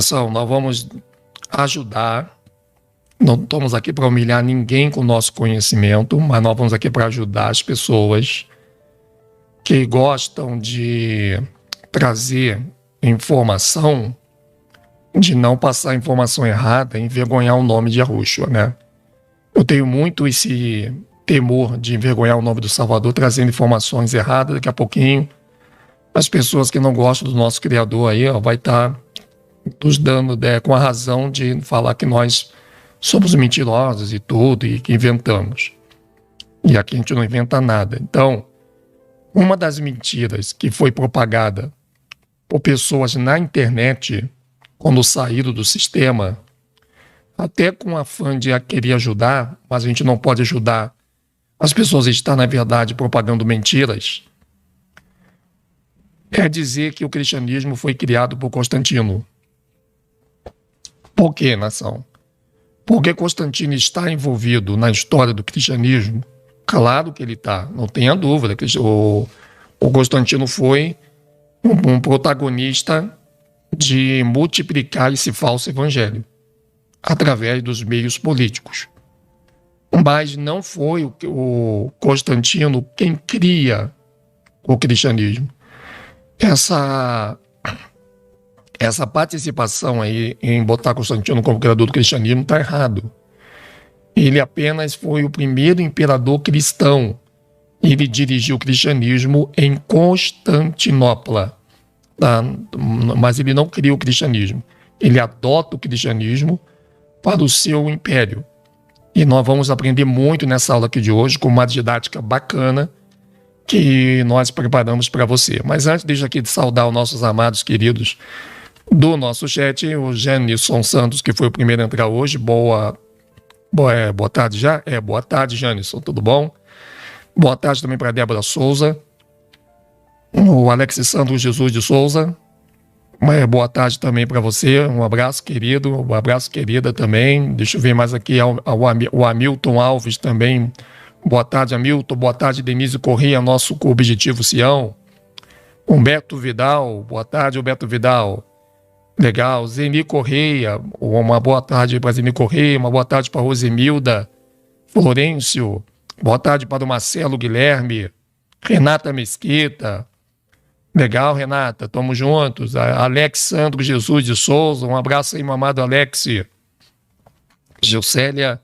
Nação, nós vamos ajudar. Não estamos aqui para humilhar ninguém com o nosso conhecimento, mas nós vamos aqui para ajudar as pessoas que gostam de trazer informação, de não passar informação errada, envergonhar o nome de Yahushua, né? Eu tenho muito esse temor de envergonhar o nome do Salvador, trazendo informações erradas. Daqui a pouquinho, as pessoas que não gostam do nosso Criador aí, vai estar nos dando com a razão de falar que nós somos mentirosos e tudo, e que inventamos. E aqui a gente não inventa nada. Então, uma das mentiras que foi propagada por pessoas na internet, quando saíram do sistema, até com afã de querer ajudar, mas a gente não pode ajudar as pessoas a estar, na verdade, propagando mentiras, é dizer que o cristianismo foi criado por Constantino. Por quê, nação? Porque Constantino está envolvido na história do cristianismo? Claro que ele está, não tenha dúvida. O Constantino foi um protagonista de multiplicar esse falso evangelho através dos meios políticos. Mas não foi o Constantino quem cria o cristianismo. Essa participação aí em botar Constantino como criador do cristianismo está errado. Ele apenas foi o primeiro imperador cristão. Ele dirigiu o cristianismo em Constantinopla. Tá? Mas ele não cria o cristianismo. Ele adota o cristianismo para o seu império. E nós vamos aprender muito nessa aula aqui de hoje, com uma didática bacana que nós preparamos para você. Mas antes, deixa aqui de saudar os nossos amados queridos do nosso chat, o Janison Santos, que foi o primeiro a entrar hoje. Boa tarde já? Boa tarde, Janison, tudo bom? Boa tarde também para Débora Souza, o Alex Sandro Jesus de Souza. Boa tarde também para você, um abraço querido, um abraço querida também. Deixa eu ver mais aqui, o Hamilton Alves também. Boa tarde, Hamilton. Boa tarde, Denise Corrêa, nosso Objetivo Sião. Humberto Vidal, boa tarde, Humberto Vidal. Legal. Zeni Correia, uma boa tarde para Zeni Correia, uma boa tarde para Rosemilda Florencio, boa tarde para o Marcelo Guilherme, Renata Mesquita. Legal, Renata, tamo juntos. Alexandro Jesus de Souza, um abraço aí, meu amado Alex. Gilcélia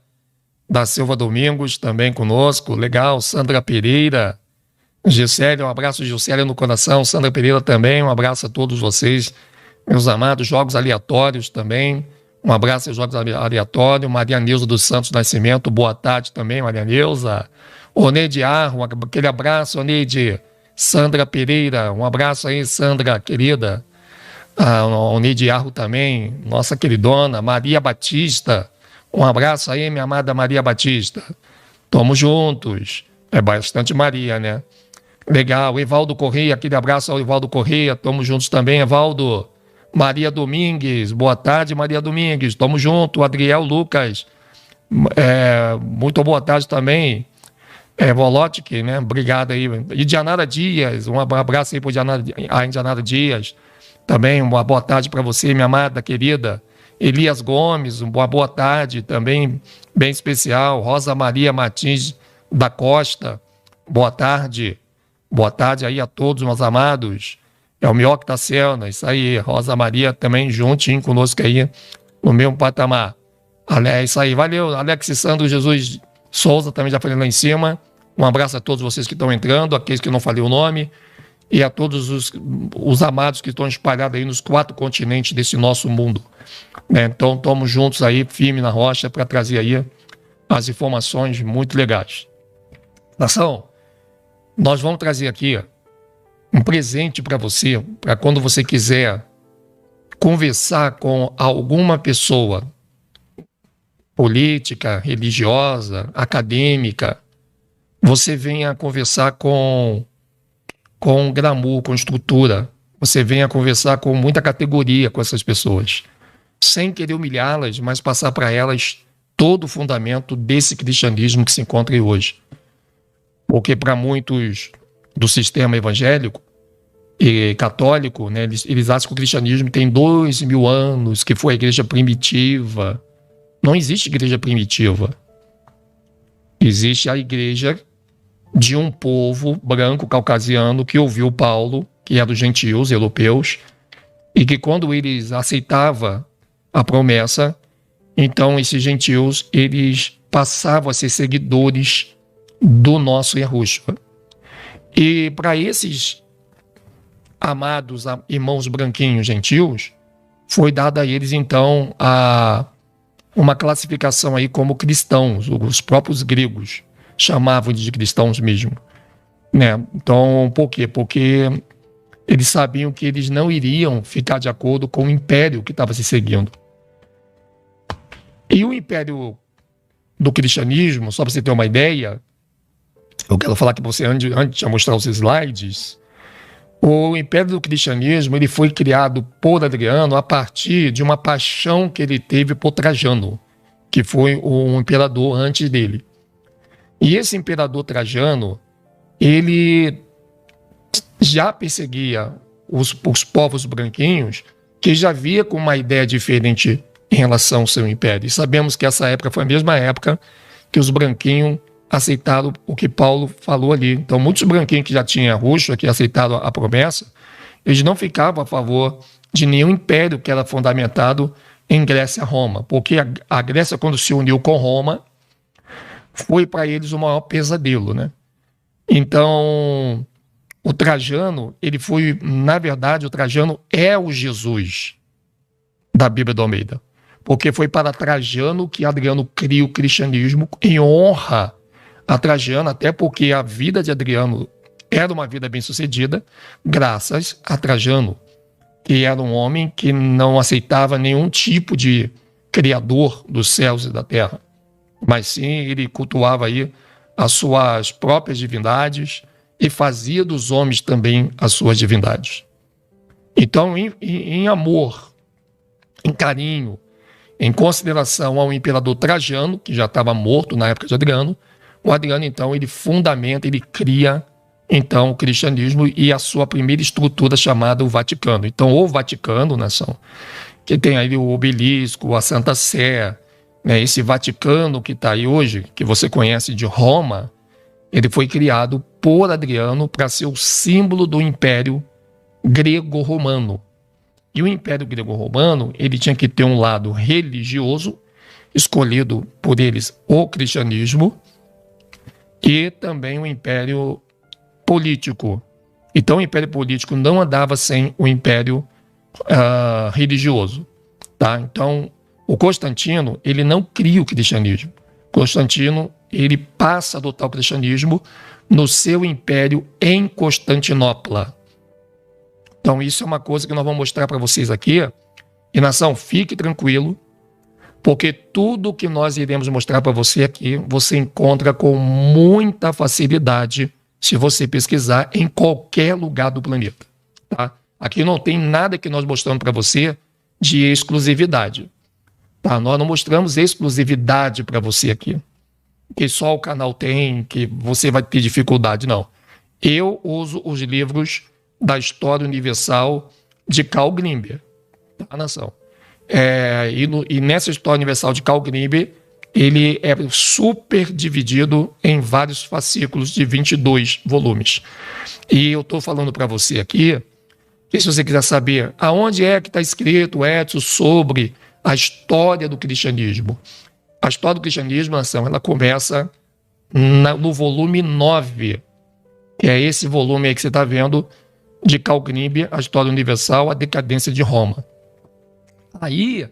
da Silva Domingos, também conosco. Legal, Sandra Pereira. Gilcélia, um abraço, Gilcélia no coração. Sandra Pereira também, um abraço a todos vocês, meus amados. Jogos Aleatórios também, um abraço aos Jogos Aleatórios. Maria Neuza dos Santos Nascimento, boa tarde também, Maria Neuza. Oneide Arro, aquele abraço, Oneide. Sandra Pereira, um abraço aí, Sandra, querida. Oneide Arro também, nossa queridona. Maria Batista, um abraço aí, minha amada Maria Batista. Tamo juntos. É bastante Maria, né? Legal. Evaldo Correia, aquele abraço ao Evaldo Correia. Tamo juntos também, Evaldo. Maria Domingues, boa tarde, Maria Domingues. Tamo junto. Adriel Lucas, muito boa tarde também. Volotic, né? Obrigado aí. E Dianara Dias, um abraço aí para Dianara Dias. Também uma boa tarde para você, minha amada querida. Elias Gomes, uma boa tarde também, bem especial. Rosa Maria Martins da Costa, boa tarde. Boa tarde aí a todos, meus amados. É o Mioc da Selna, isso aí. Rosa Maria também juntinho conosco aí, no mesmo patamar. É isso aí, valeu. Alex Sandro Jesus Souza, também já falei lá em cima. Um abraço a todos vocês que estão entrando, aqueles que não falei o nome, e a todos os amados que estão espalhados aí nos 4 continentes desse nosso mundo. Então, estamos juntos aí, firme na rocha, para trazer aí as informações muito legais. Nação, nós vamos trazer aqui um presente para você, para quando você quiser conversar com alguma pessoa política, religiosa, acadêmica, você venha conversar com glamour, com estrutura. Você venha conversar com muita categoria com essas pessoas, sem querer humilhá-las, mas passar para elas todo o fundamento desse cristianismo que se encontra aí hoje. Porque para muitos do sistema evangélico, católico, né, eles acham que o cristianismo tem 2000 anos, que foi a igreja primitiva. Não existe igreja primitiva. Existe a igreja de um povo branco caucasiano que ouviu Paulo, que era dos gentios, europeus, e que quando eles aceitavam a promessa, então esses gentios, eles passavam a ser seguidores do nosso Yahushua. E para esses amados irmãos branquinhos gentios, foi dada a eles então uma classificação aí como cristãos. Os próprios gregos chamavam de cristãos mesmo, né? Então, por quê? Porque eles sabiam que eles não iriam ficar de acordo com o império que estava se seguindo. E o império do cristianismo, só para você ter uma ideia, eu quero falar que você, antes de mostrar os slides, o império do cristianismo ele foi criado por Adriano a partir de uma paixão que ele teve por Trajano, que foi o imperador antes dele. E esse imperador Trajano, ele já perseguia os povos branquinhos, que já via com uma ideia diferente em relação ao seu império. E sabemos que essa época foi a mesma época que os branquinhos aceitaram o que Paulo falou ali. Então, muitos branquinhos que já tinham roxo, que aceitaram a promessa, eles não ficavam a favor de nenhum império que era fundamentado em Grécia e Roma, porque a Grécia, quando se uniu com Roma, foi para eles o maior pesadelo, né? Então, o Trajano, ele foi, na verdade, o Trajano é o Jesus da Bíblia do Almeida, porque foi para Trajano que Adriano cria o cristianismo em honra a Trajano, até porque a vida de Adriano era uma vida bem-sucedida, graças a Trajano, que era um homem que não aceitava nenhum tipo de criador dos céus e da terra, mas sim ele cultuava aí as suas próprias divindades e fazia dos homens também as suas divindades. Então, em amor, em carinho, em consideração ao imperador Trajano, que já estava morto na época de Adriano, o Adriano, então, ele fundamenta, ele cria, então, o cristianismo e a sua primeira estrutura chamada o Vaticano. Então, o Vaticano, nação, que tem aí o obelisco, a Santa Sé, né, esse Vaticano que está aí hoje, que você conhece de Roma, ele foi criado por Adriano para ser o símbolo do Império Grego-Romano. E o Império Grego-Romano, ele tinha que ter um lado religioso, escolhido por eles o cristianismo, e também o Império político. Então o Império político não andava sem o Império religioso. Tá? Então o Constantino, ele não cria o cristianismo. Constantino, ele passa a adotar o cristianismo no seu império em Constantinopla. Então isso é uma coisa que nós vamos mostrar para vocês aqui. E nação, fique tranquilo, porque tudo que nós iremos mostrar para você aqui, você encontra com muita facilidade se você pesquisar em qualquer lugar do planeta. Tá? Aqui não tem nada que nós mostramos para você de exclusividade. Tá? Nós não mostramos exclusividade para você aqui, que só o canal tem, que você vai ter dificuldade, não. Eu uso os livros da História Universal de Carl Grimber, tá, nação? E nessa História Universal de Carl Grimber, ele é super dividido em vários fascículos de 22 volumes. E eu estou falando para você aqui, que se você quiser saber aonde é que está escrito, Edson, sobre a história do cristianismo. A história do cristianismo, nação, ela começa no volume 9, que é esse volume aí que você está vendo, de Carl Grimber, a História Universal, a Decadência de Roma. Aí,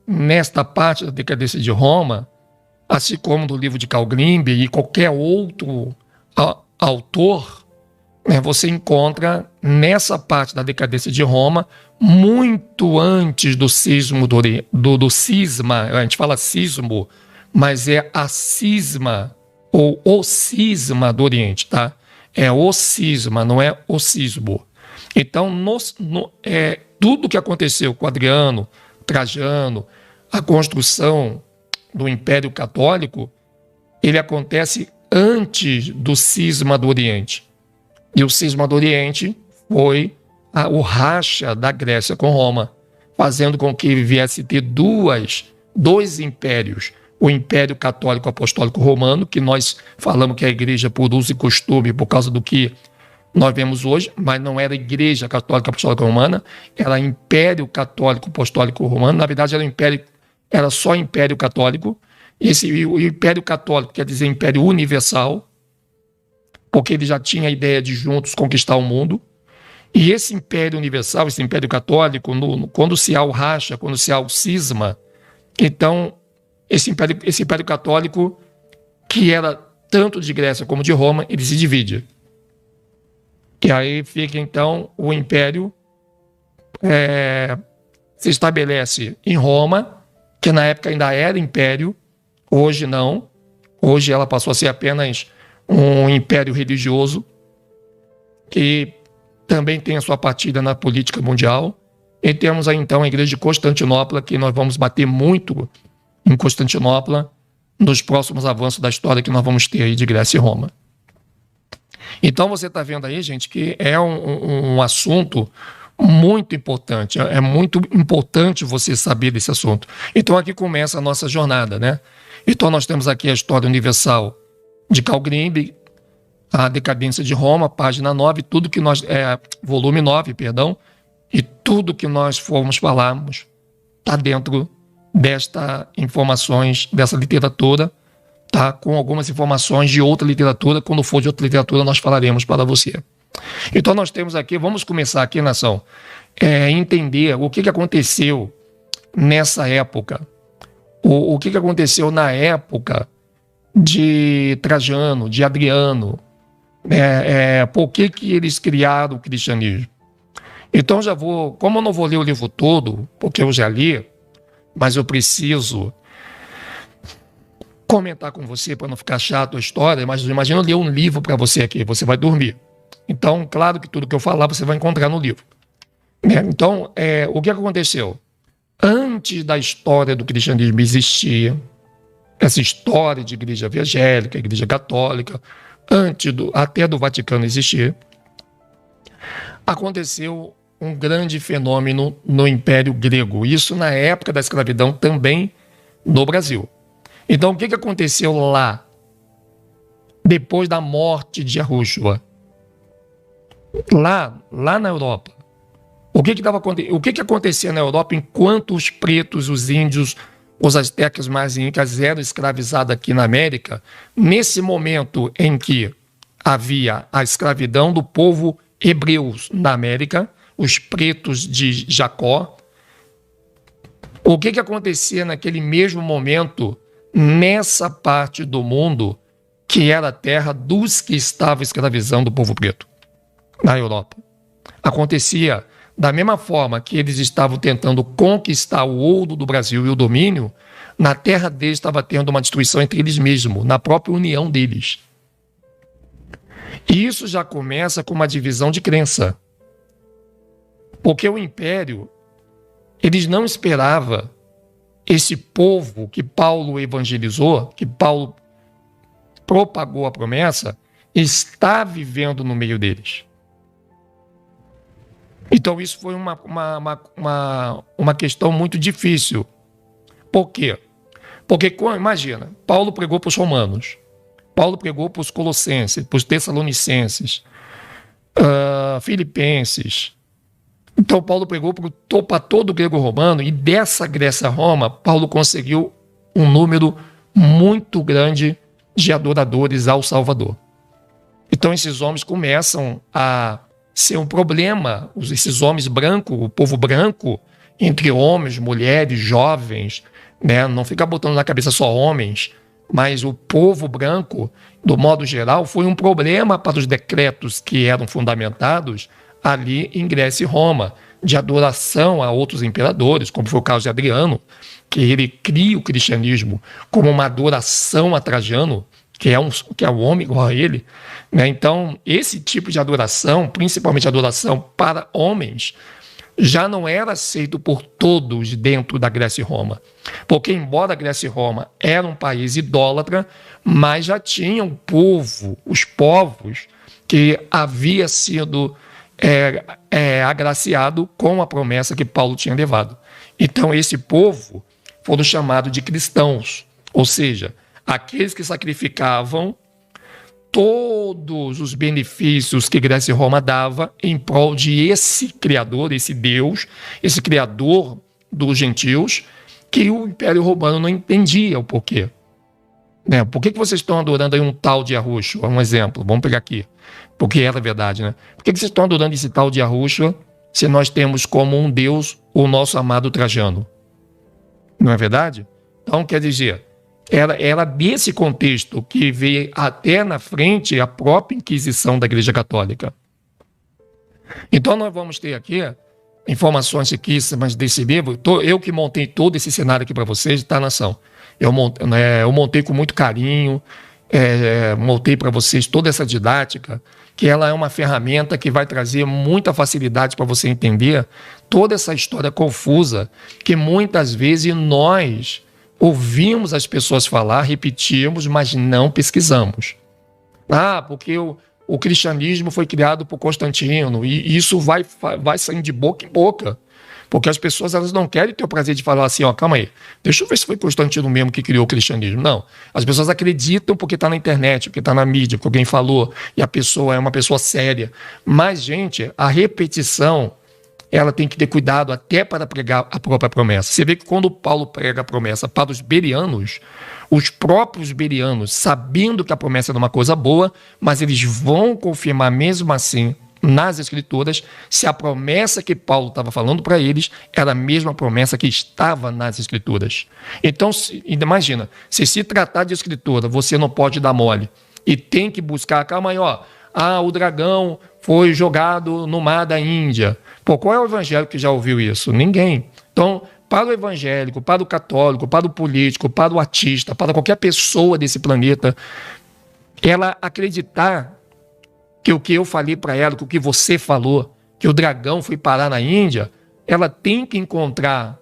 nesta parte da Decadência de Roma, assim como no livro de Carl Grimber e qualquer outro autor, você encontra nessa parte da Decadência de Roma, muito antes do cisma, do cisma, a gente fala cismo, mas é a cisma, ou o cisma do Oriente, tá? É o cisma, não é o cismo. Então, tudo que aconteceu com Adriano, Trajano, a construção do Império Católico, ele acontece antes do cisma do Oriente. E o cisma do Oriente foi o racha da Grécia com Roma, fazendo com que viesse ter dois impérios. O Império Católico Apostólico Romano, que nós falamos que é a igreja por uso e costume, por causa do que nós vemos hoje, mas não era Igreja Católica Apostólica Romana, era Império Católico Apostólico Romano. Na verdade, era só Império Católico. O Império Católico quer dizer Império Universal, porque ele já tinha a ideia de juntos conquistar o mundo. E esse Império Universal, esse Império Católico, quando se há o racha, quando se há o cisma, então esse Império Católico, que era tanto de Grécia como de Roma, ele se divide. E aí fica, então, o Império se estabelece em Roma, que na época ainda era Império, hoje não. Hoje ela passou a ser apenas um império religioso, que também tem a sua partida na política mundial. E temos aí, então, a Igreja de Constantinopla, que nós vamos bater muito em Constantinopla nos próximos avanços da história que nós vamos ter aí de Grécia e Roma. Então você está vendo aí, gente, que é um assunto muito importante. É muito importante você saber desse assunto. Então aqui começa a nossa jornada, né? Então nós temos aqui a História Universal de Carl Grimbe, a Decadência de Roma, página 9, tudo que nós... volume 9, perdão. E tudo que nós formos falarmos está dentro destas informações, dessa literatura, tá? Com algumas informações de outra literatura. Quando for de outra literatura, nós falaremos para você. Então nós temos aqui, vamos começar aqui, nação, entender o que aconteceu nessa época. O que aconteceu na época de Trajano, de Adriano, por que eles criaram o cristianismo. Então já vou, como eu não vou ler o livro todo, porque eu já li, mas eu preciso comentar com você para não ficar chato a história, mas imagina eu ler um livro para você aqui, você vai dormir. Então, claro que tudo que eu falar você vai encontrar no livro. Então, o que aconteceu? Antes da história do cristianismo existir, essa história de igreja evangélica, igreja católica, até do Vaticano existir, aconteceu um grande fenômeno no Império Grego. Isso na época da escravidão também no Brasil. Então, o que aconteceu lá, depois da morte de Yahushua? Lá na Europa, o que acontecia na Europa enquanto os pretos, os índios, os astecas mais incas eram escravizados aqui na América? Nesse momento em que havia a escravidão do povo hebreu na América, os pretos de Jacó, o que acontecia naquele mesmo momento nessa parte do mundo que era a terra dos que estavam escravizando o povo preto na Europa? Acontecia da mesma forma que eles estavam tentando conquistar o ouro do Brasil e o domínio, na terra deles estava tendo uma destruição entre eles mesmos, na própria união deles. E isso já começa com uma divisão de crença. Porque o Império, eles não esperavam esse povo que Paulo evangelizou, que Paulo propagou a promessa, está vivendo no meio deles. Então isso foi uma questão muito difícil. Por quê? Porque, imagina, Paulo pregou para os romanos, Paulo pregou para os colossenses, para os tessalonicenses, filipenses. Então Paulo pregou para todo o grego romano, e dessa Grécia-Roma, Paulo conseguiu um número muito grande de adoradores ao Salvador. Então esses homens começam a ser um problema, esses homens brancos, o povo branco, entre homens, mulheres, jovens, né? Não fica botando na cabeça só homens, mas o povo branco, do modo geral, foi um problema para os decretos que eram fundamentados ali em Grécia e Roma, de adoração a outros imperadores, como foi o caso de Adriano, que ele cria o cristianismo como uma adoração a Trajano, que é um homem igual a ele, né? Então, esse tipo de adoração, principalmente adoração para homens, já não era aceito por todos dentro da Grécia e Roma. Porque, embora a Grécia e Roma era um país idólatra, mas já tinha um povo, os povos, que havia sido agraciado com a promessa que Paulo tinha levado. Então, esse povo foram chamados de cristãos, ou seja, aqueles que sacrificavam todos os benefícios que Grécia e Roma dava em prol de esse Criador, esse Deus, esse Criador dos gentios, que o Império Romano não entendia o porquê. Né? Por que vocês estão adorando aí um tal de Yahushua? Um exemplo, vamos pegar aqui, porque era verdade, né? Por que vocês estão adorando esse tal de Yahushua se nós temos como um Deus o nosso amado Trajano? Não é verdade? Então, quer dizer, era desse contexto que veio até na frente a própria Inquisição da Igreja Católica. Então, nós vamos ter aqui informações riquíssimas desse livro. Eu que montei todo esse cenário aqui para vocês, tá, nação? Eu montei com muito carinho, montei para vocês toda essa didática, que ela é uma ferramenta que vai trazer muita facilidade para você entender toda essa história confusa que muitas vezes nós ouvimos as pessoas falar, repetimos, mas não pesquisamos. Porque o cristianismo foi criado por Constantino, e isso vai saindo de boca em boca, porque as pessoas elas não querem ter o prazer de falar assim, calma aí, deixa eu ver se foi Constantino mesmo que criou o cristianismo. Não, as pessoas acreditam porque está na internet, porque está na mídia, porque alguém falou, e a pessoa é uma pessoa séria. Mas, gente, a repetição, ela tem que ter cuidado até para pregar a própria promessa. Você vê que quando Paulo prega a promessa para os bereanos, os próprios bereanos, sabendo que a promessa era uma coisa boa, mas eles vão confirmar mesmo assim nas Escrituras se a promessa que Paulo estava falando para eles era a mesma promessa que estava nas Escrituras. Então, imagina, se tratar de Escritura, você não pode dar mole e tem que buscar, calma aí, o dragão foi jogado no mar da Índia. Qual é o evangélico que já ouviu isso? Ninguém. Então, para o evangélico, para o católico, para o político, para o artista, para qualquer pessoa desse planeta, ela acreditar que o que eu falei para ela, que o que você falou, que o dragão foi parar na Índia, ela tem que encontrar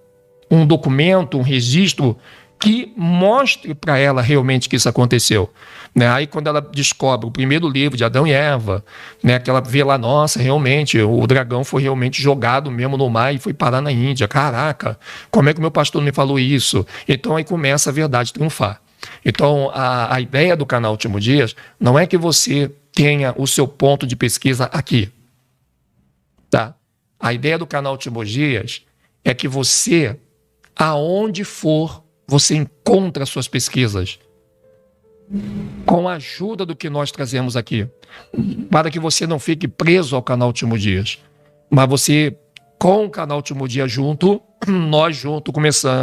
um documento, um registro que mostre para ela realmente que isso aconteceu. Né? Aí quando ela descobre o primeiro livro de Adão e Eva, né, que ela vê lá, nossa, realmente, o dragão foi realmente jogado mesmo no mar e foi parar na Índia. Caraca, como é que o meu pastor me falou isso? Então aí começa a verdade a triunfar. Então a ideia do canal Último Dias não é que você tenha o seu ponto de pesquisa aqui. Tá? A ideia do canal Último Dias é que você, aonde for, você encontra suas pesquisas com a ajuda do que nós trazemos aqui, para que você não fique preso ao canal Último Dias, mas você, com o canal Último Dia junto, nós juntos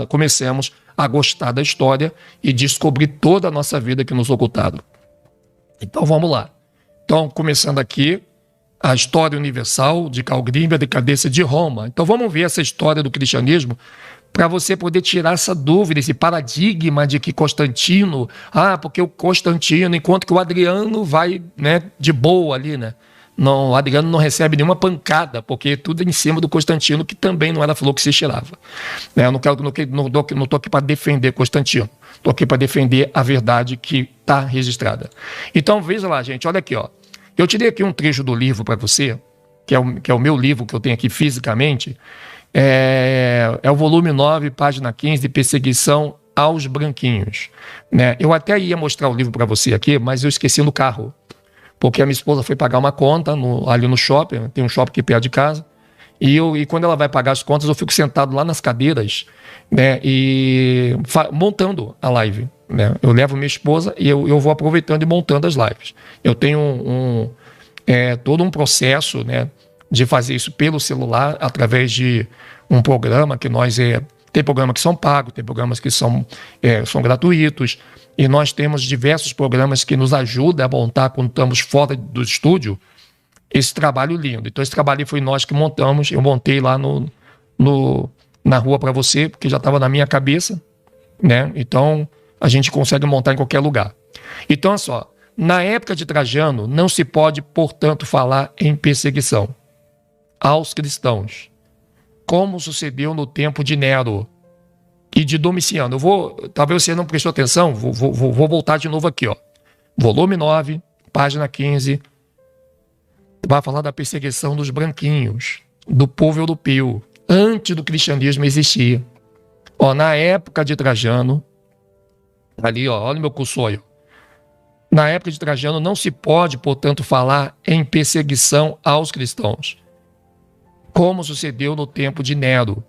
comecemos a gostar da história e descobrir toda a nossa vida que nos ocultaram. Então vamos lá. Então, começando aqui, a história universal de Karl Green, a decadência de Roma. Então vamos ver essa história do cristianismo para você poder tirar essa dúvida, esse paradigma de que Constantino, porque o Constantino, enquanto que o Adriano vai, né, de boa ali, né? Não, o Adriano não recebe nenhuma pancada, porque tudo é em cima do Constantino, que também não era flor que se cheirava. Né? Eu não estou aqui para defender Constantino, estou aqui para defender a verdade que está registrada. Então veja lá, gente, olha aqui, eu tirei aqui um trecho do livro para você, que é o meu livro que eu tenho aqui fisicamente. É o volume 9, página 15, Perseguição aos Branquinhos. Né? Eu até ia mostrar o livro para você aqui, mas eu esqueci no carro, porque a minha esposa foi pagar uma conta ali no shopping, tem um shopping aqui perto de casa, e quando ela vai pagar as contas, eu fico sentado lá nas cadeiras, né, e montando a live. Né? Eu levo minha esposa e eu vou aproveitando e montando as lives. Eu tenho todo um processo, né, de fazer isso pelo celular, através de um programa que tem programas que são pagos, tem programas que são gratuitos, e nós temos diversos programas que nos ajudam a montar, quando estamos fora do estúdio, esse trabalho lindo. Então esse trabalho foi nós que montamos, eu montei lá na rua para você, porque já estava na minha cabeça, né? Então a gente consegue montar em qualquer lugar. Então, olha só, na época de Trajano, não se pode, portanto, falar em perseguição aos cristãos, como sucedeu no tempo de Nero e de Domiciano. Talvez você não prestou atenção, vou voltar de novo aqui, volume 9, página 15, vai falar da perseguição dos branquinhos, do povo europeu, antes do cristianismo existir. Na época de Trajano, ali, olha o meu cursor aí. Na época de Trajano não se pode, portanto, falar em perseguição aos cristãos, como sucedeu no tempo de Nero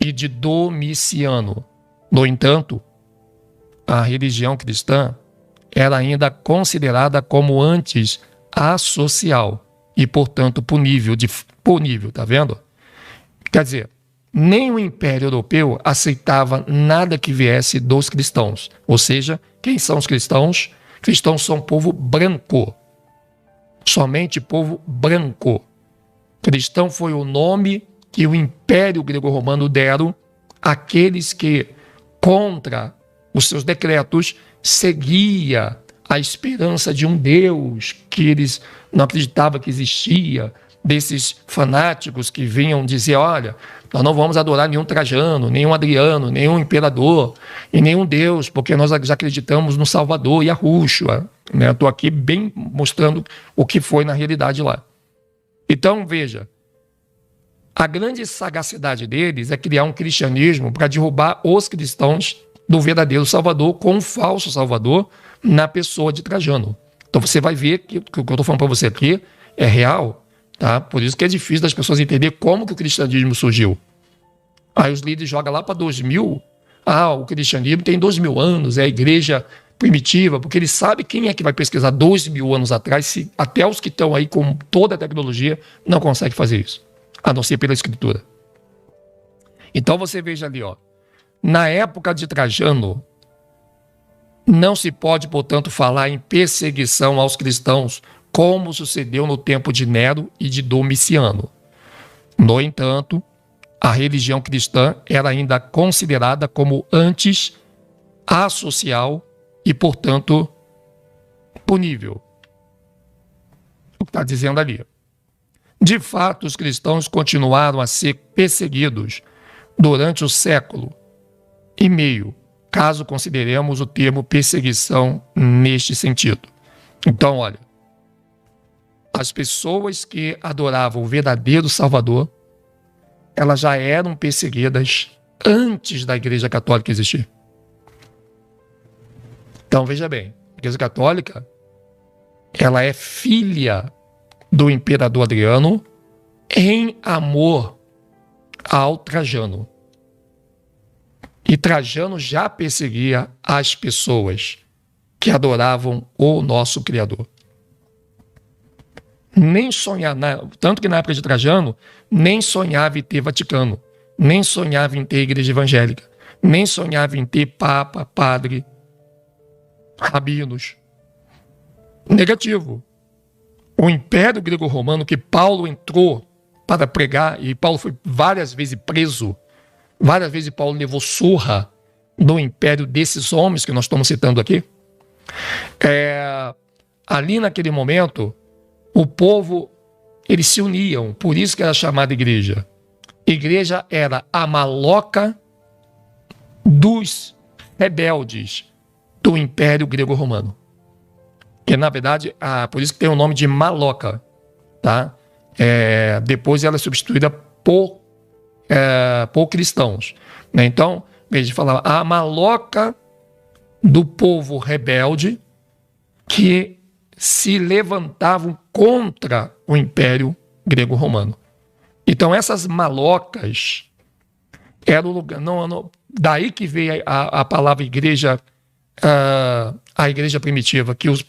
e de Domiciano. No entanto, a religião cristã era ainda considerada como antes asocial e, portanto, punível, tá vendo? Quer dizer, nem o Império Europeu aceitava nada que viesse dos cristãos. Ou seja, quem são os cristãos? Cristãos são povo branco. Somente povo branco. Cristão foi o nome que o Império Grego-Romano deram àqueles que, contra os seus decretos, seguia a esperança de um Deus que eles não acreditavam que existia, desses fanáticos que vinham dizer, olha, nós não vamos adorar nenhum Trajano, nenhum Adriano, nenhum imperador e nenhum Deus, porque nós já acreditamos no Salvador e a Rúshua. Estou aqui bem mostrando o que foi na realidade lá. Então, veja, a grande sagacidade deles é criar um cristianismo para derrubar os cristãos do verdadeiro Salvador com um falso Salvador na pessoa de Trajano. Então você vai ver que o que eu estou falando para você aqui é real, tá? Por isso que é difícil das pessoas entender como que o cristianismo surgiu. Aí os líderes jogam lá para 2000, o cristianismo tem 2000 anos, é a igreja primitiva, porque eles sabem quem é que vai pesquisar 2000 anos atrás, se até os que estão aí com toda a tecnologia não conseguem fazer isso, a não ser pela escritura. Então você veja ali, na época de Trajano, não se pode, portanto, falar em perseguição aos cristãos, como sucedeu no tempo de Nero e de Domiciano. No entanto, a religião cristã era ainda considerada como antes asocial e, portanto, punível. O que está dizendo ali. De fato, os cristãos continuaram a ser perseguidos durante o século e meio, caso consideremos o termo perseguição neste sentido. Então, olha, as pessoas que adoravam o verdadeiro Salvador, elas já eram perseguidas antes da Igreja Católica existir. Então, veja bem, a Igreja Católica, ela é filha do imperador Adriano em amor ao Trajano. E Trajano já perseguia as pessoas que adoravam o nosso Criador. Nem sonhava, tanto que na época de Trajano, nem sonhava em ter Vaticano, nem sonhava em ter igreja evangélica, nem sonhava em ter papa, padre, rabinos. Negativo. O Império Grego-Romano, que Paulo entrou para pregar, e Paulo foi várias vezes preso, várias vezes Paulo levou surra no império desses homens que nós estamos citando aqui. Ali naquele momento, o povo, eles se uniam, por isso que era chamada igreja. Igreja era a maloca dos rebeldes do Império Grego-Romano. Que, na verdade, por isso que tem o nome de maloca. Tá? Depois ela é substituída por cristãos. Né? Então, veja, falava a maloca do povo rebelde que se levantavam contra o Império Grego-Romano. Então, essas malocas eram o lugar. Daí que veio a palavra igreja, a igreja primitiva, que os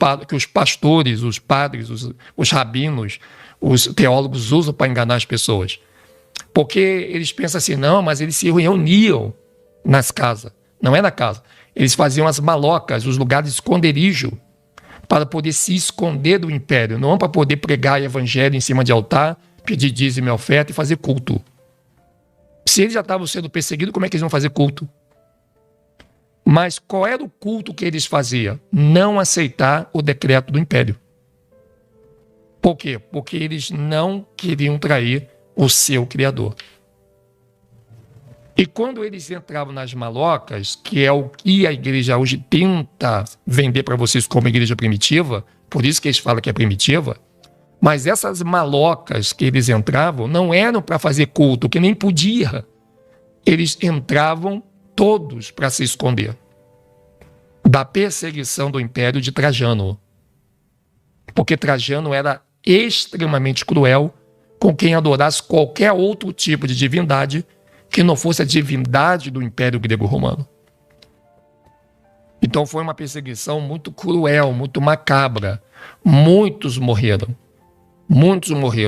pastores, os padres, os rabinos, os teólogos usam para enganar as pessoas. Porque eles pensam assim, não, mas eles se reuniam nas casas. Não é na casa. Eles faziam as malocas, os lugares de esconderijo, para poder se esconder do império, não para poder pregar o evangelho em cima de altar, pedir dízimo e oferta e fazer culto. Se eles já estavam sendo perseguidos, como é que eles vão fazer culto? Mas qual era o culto que eles faziam? Não aceitar o decreto do império. Por quê? Porque eles não queriam trair o seu Criador. E quando eles entravam nas malocas, que é o que a igreja hoje tenta vender para vocês como igreja primitiva, por isso que eles falam que é primitiva, Mas essas malocas que eles entravam não eram para fazer culto, que nem podia. Eles entravam todos para se esconder da perseguição do Império de Trajano. Porque Trajano era extremamente cruel com quem adorasse qualquer outro tipo de divindade que não fosse a divindade do Império Grego-Romano. Então foi uma perseguição muito cruel, muito macabra. Muitos morreram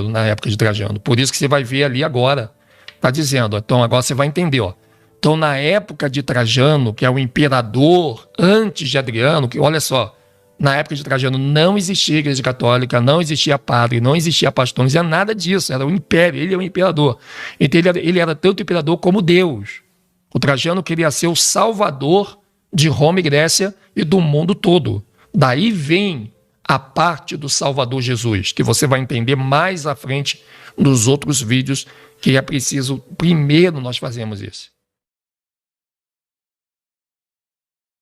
na época de Trajano. Por isso que você vai ver ali agora, está dizendo, então agora você vai entender, ó. Então na época de Trajano, que é o imperador antes de Adriano, que olha só, na época de Trajano não existia igreja católica, não existia padre, não existia pastor, não existia nada disso, era o império, ele é o imperador. Então ele era tanto imperador como Deus. O Trajano queria ser o salvador de Roma e Grécia e do mundo todo. Daí vem a parte do Salvador Jesus, que você vai entender mais à frente nos outros vídeos, que é preciso, primeiro nós fazemos isso.